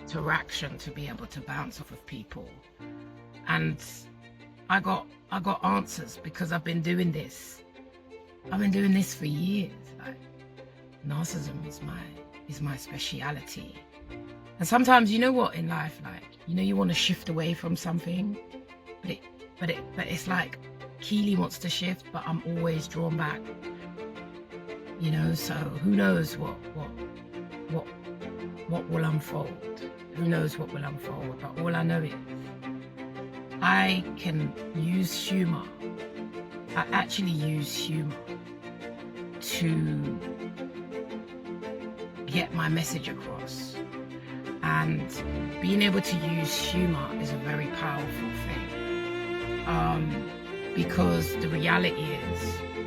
interaction to be able to bounce off of people. And I got answers because I've been doing this. I've been doing this for years. Like, narcissism is my speciality. And sometimes, you know what, in life, like, you know, you want to shift away from something, but it's like Keely wants to shift, but I'm always drawn back. You know, so who knows what will unfold? Who knows what will unfold? But all I know is I can use humor. I actually use humor to get my message across. And being able to use humor is a very powerful thing. Because the reality is,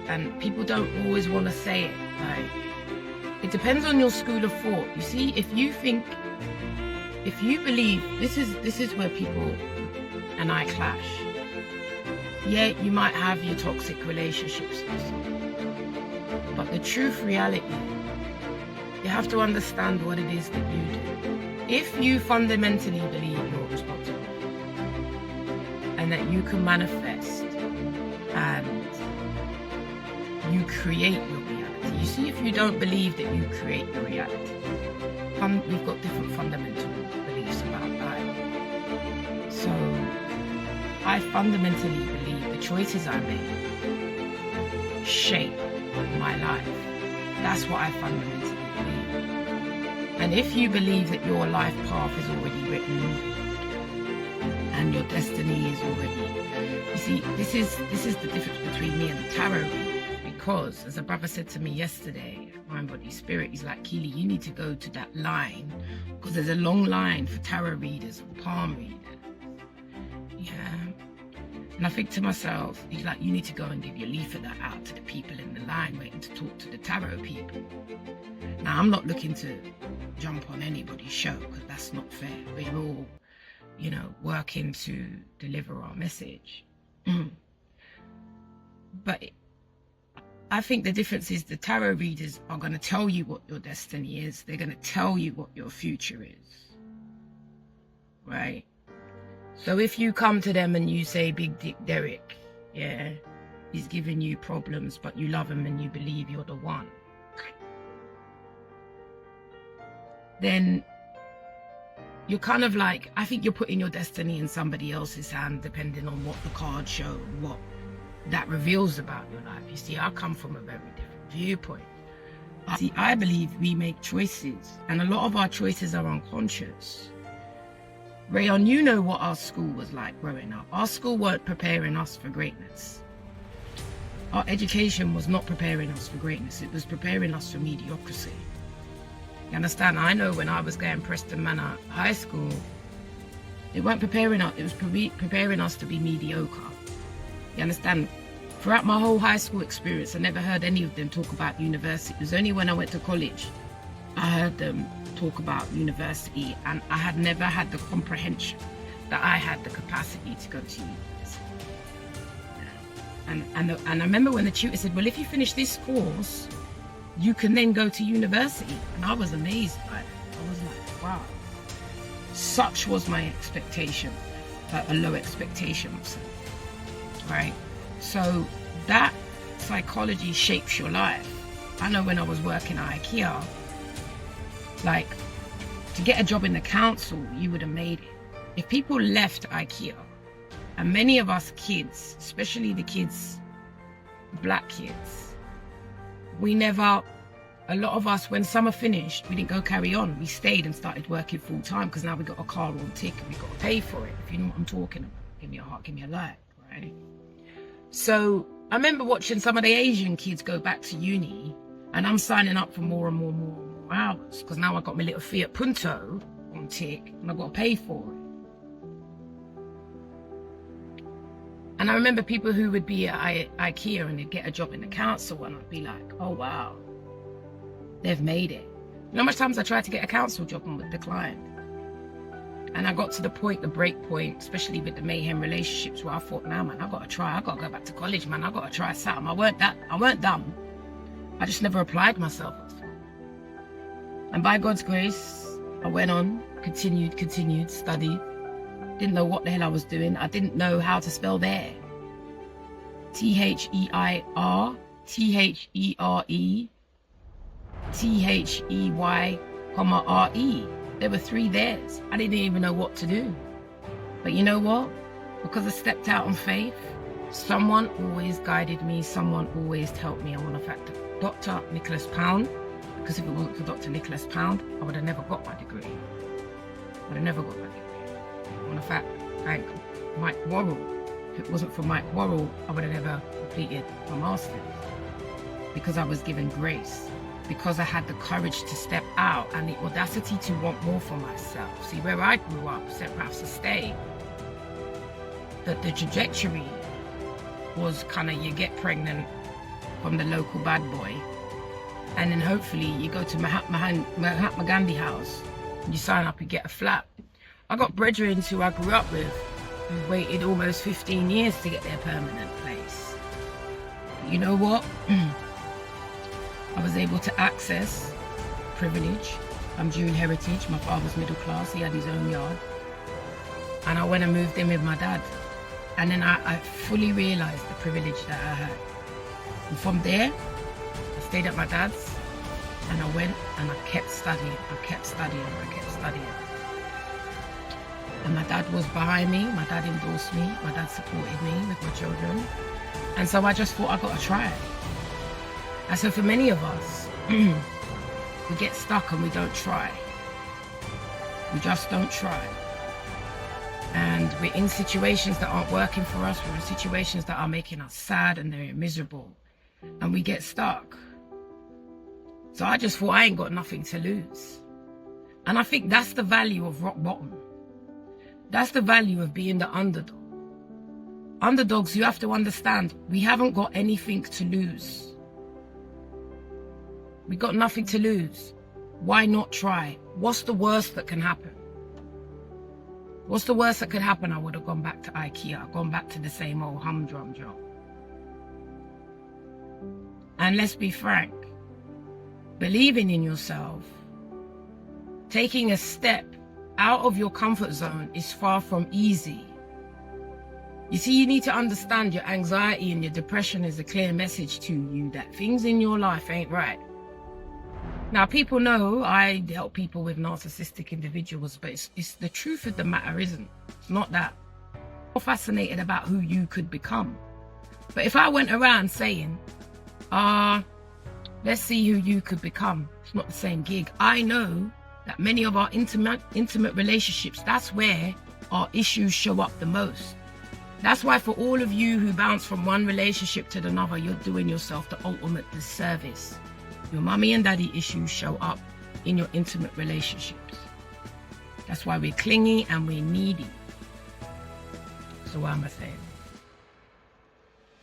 and people don't always want to say it, like, it depends on your school of thought. You see, if you believe, this is where people and I clash. Yeah, you might have your toxic relationships, but the truth reality, you have to understand what it is that you do. If you fundamentally believe you're responsible and that you can manifest and you create your reality. You see, if you don't believe that you create your reality, we've got different fundamental beliefs about life. So I fundamentally believe the choices I make shape my life. That's what I fundamentally believe. And if you believe that your life path is already written and your destiny is already, you see, this is the difference between me and the tarot reader. Because, as a brother said to me yesterday, Mind, Body, Spirit, he's like, Keely, you need to go to that line, because there's a long line for tarot readers and palm readers. Yeah. And I think to myself, he's like, you need to go and give your leaflet out to the people in the line waiting to talk to the tarot people. Now, I'm not looking to jump on anybody's show, because that's not fair. We're all, you know, working to deliver our message. But I think the difference is the tarot readers are going to tell you what your destiny is. They're going to tell you what your future is. Right? So if you come to them and you say, Big Dick Derek, yeah, he's giving you problems, but you love him and you believe you're the one, then you're kind of like, I think you're putting your destiny in somebody else's hand, depending on what the cards show, what that reveals about your life. You see, I come from a very different viewpoint. See, I believe we make choices, and a lot of our choices are unconscious. Rayon, you know what our school was like growing up. Our school weren't preparing us for greatness. Our education was not preparing us for greatness. It was preparing us for mediocrity. You understand? I know when I was going Preston Manor High School, it weren't preparing us. It was preparing us to be mediocre. You understand? Throughout my whole high school experience, I never heard any of them talk about university. It was only when I went to college I heard them talk about university, and I had never had the comprehension that I had the capacity to go to university. And I remember when the tutor said, well, if you finish this course, you can then go to university. And I was amazed by it. I was like, wow. Such was my expectation, a low expectation of something. Right? So that psychology shapes your life. I know when I was working at IKEA, like, to get a job in the council, you would have made it. If people left IKEA, and many of us kids, especially the kids, black kids, we never, a lot of us, when summer finished, we didn't go carry on. We stayed and started working full time, because now we got a car on tick and we got to pay for it. If you know what I'm talking about, give me a heart, give me a like, right? So I remember watching some of the Asian kids go back to uni, and I'm signing up for more and more hours, because now I got my little Fiat Punto on tick and I got to pay for it. And I remember people who would be at IKEA and they'd get a job in the council, and I'd be like, oh wow, they've made it. You know how much times I tried to get a council job and was declined? And I got to the point, the break point, especially with the mayhem relationships, where I thought, nah man, I gotta try, I gotta go back to college, man, I gotta try something. I weren't dumb. I just never applied myself. And by God's grace, I went on, continued, studied. Didn't know what the hell I was doing. I didn't know how to spell there. T-H-E-I-R, T-H-E-R-E, T-H-E-Y, R-E. There were 3 theirs. I didn't even know what to do. But you know what? Because I stepped out on faith, someone always guided me, someone always helped me. I want to thank Dr. Nicholas Pound, because if it wasn't for Dr. Nicholas Pound, I would have never got my degree. I would have never got my degree. I want to thank Mike Worrell. If it wasn't for Mike Worrell, I would have never completed my master's, because I was given grace, because I had the courage to step out and the audacity to want more for myself. See, where I grew up, St. Ralph's Estate, that the trajectory was kind of, you get pregnant from the local bad boy, and then hopefully you go to Mahatma Gandhi House, and you sign up, you get a flat. I got brethren who I grew up with who waited almost 15 years to get their permanent place. But you know what? I was able to access privilege. I'm dual heritage. My father's middle class. He had his own yard. And I went and moved in with my dad. And then I fully realized the privilege that I had. And from there, I stayed at my dad's, and I went and I kept studying. I kept studying. I kept studying. And my dad was behind me. My dad endorsed me. My dad supported me with my children. And so I just thought, I got to try it. And so for many of us, we get stuck and we don't try. We just don't try. And we're in situations that aren't working for us. We're in situations that are making us sad and they're miserable. And we get stuck. So I just thought, I ain't got nothing to lose. And I think that's the value of rock bottom. That's the value of being the underdog. Underdogs, you have to understand, we haven't got anything to lose. We got nothing to lose. Why not try? What's the worst that can happen? What's the worst that could happen? I would have gone back to IKEA, gone back to the same old humdrum job. And let's be frank, believing in yourself, taking a step out of your comfort zone is far from easy. You see, you need to understand your anxiety and your depression is a clear message to you that things in your life ain't right. Now, people know I help people with narcissistic individuals, but it's the truth of the matter isn't. It's not that. I'm fascinated about who you could become. But if I went around saying, let's see who you could become, it's not the same gig. I know that many of our intimate relationships, that's where our issues show up the most. That's why for all of you who bounce from one relationship to another, you're doing yourself the ultimate disservice. Your mommy and daddy issues show up in your intimate relationships. That's why we're clingy and we're needy. So what am I saying?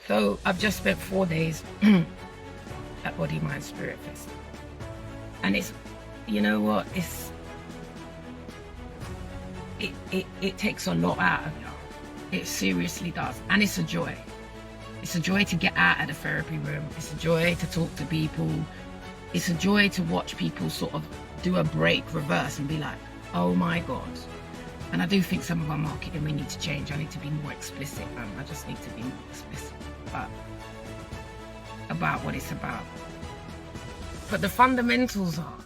So I've just spent 4 days at Body, Mind, Spirit Festival. And it's, you know what, it takes a lot out of you. It seriously does. And it's a joy. It's a joy to get out of the therapy room. It's a joy to talk to people. It's a joy to watch people sort of do a break, reverse, and be like, oh my God. And I do think some of our marketing, we need to change. I need to be more explicit, man. I just need to be more explicit about what it's about. But the fundamentals are,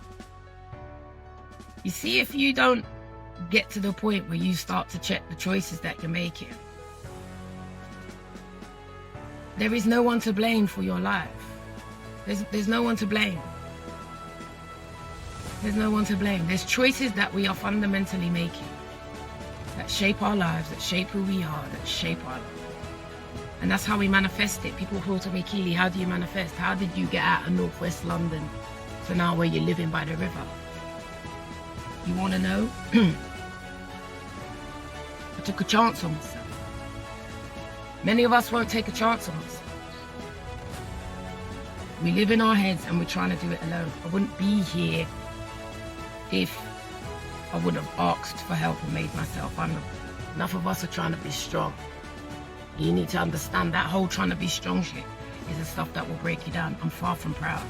you see, if you don't get to the point where you start to check the choices that you're making, there is no one to blame for your life. There's no one to blame. There's no one to blame. There's choices that we are fundamentally making that shape our lives, that shape who we are, that shape our lives. And that's how we manifest it. People call to me, Keely, how do you manifest? How did you get out of Northwest London to now where you're living by the river? You want to know? I took a chance on myself. Many of us won't take a chance on ourselves. We live in our heads and we're trying to do it alone. I wouldn't be here if I would have asked for help and made myself vulnerable. Enough of us are trying to be strong. You need to understand that whole trying to be strong shit is the stuff that will break you down. I'm far from proud.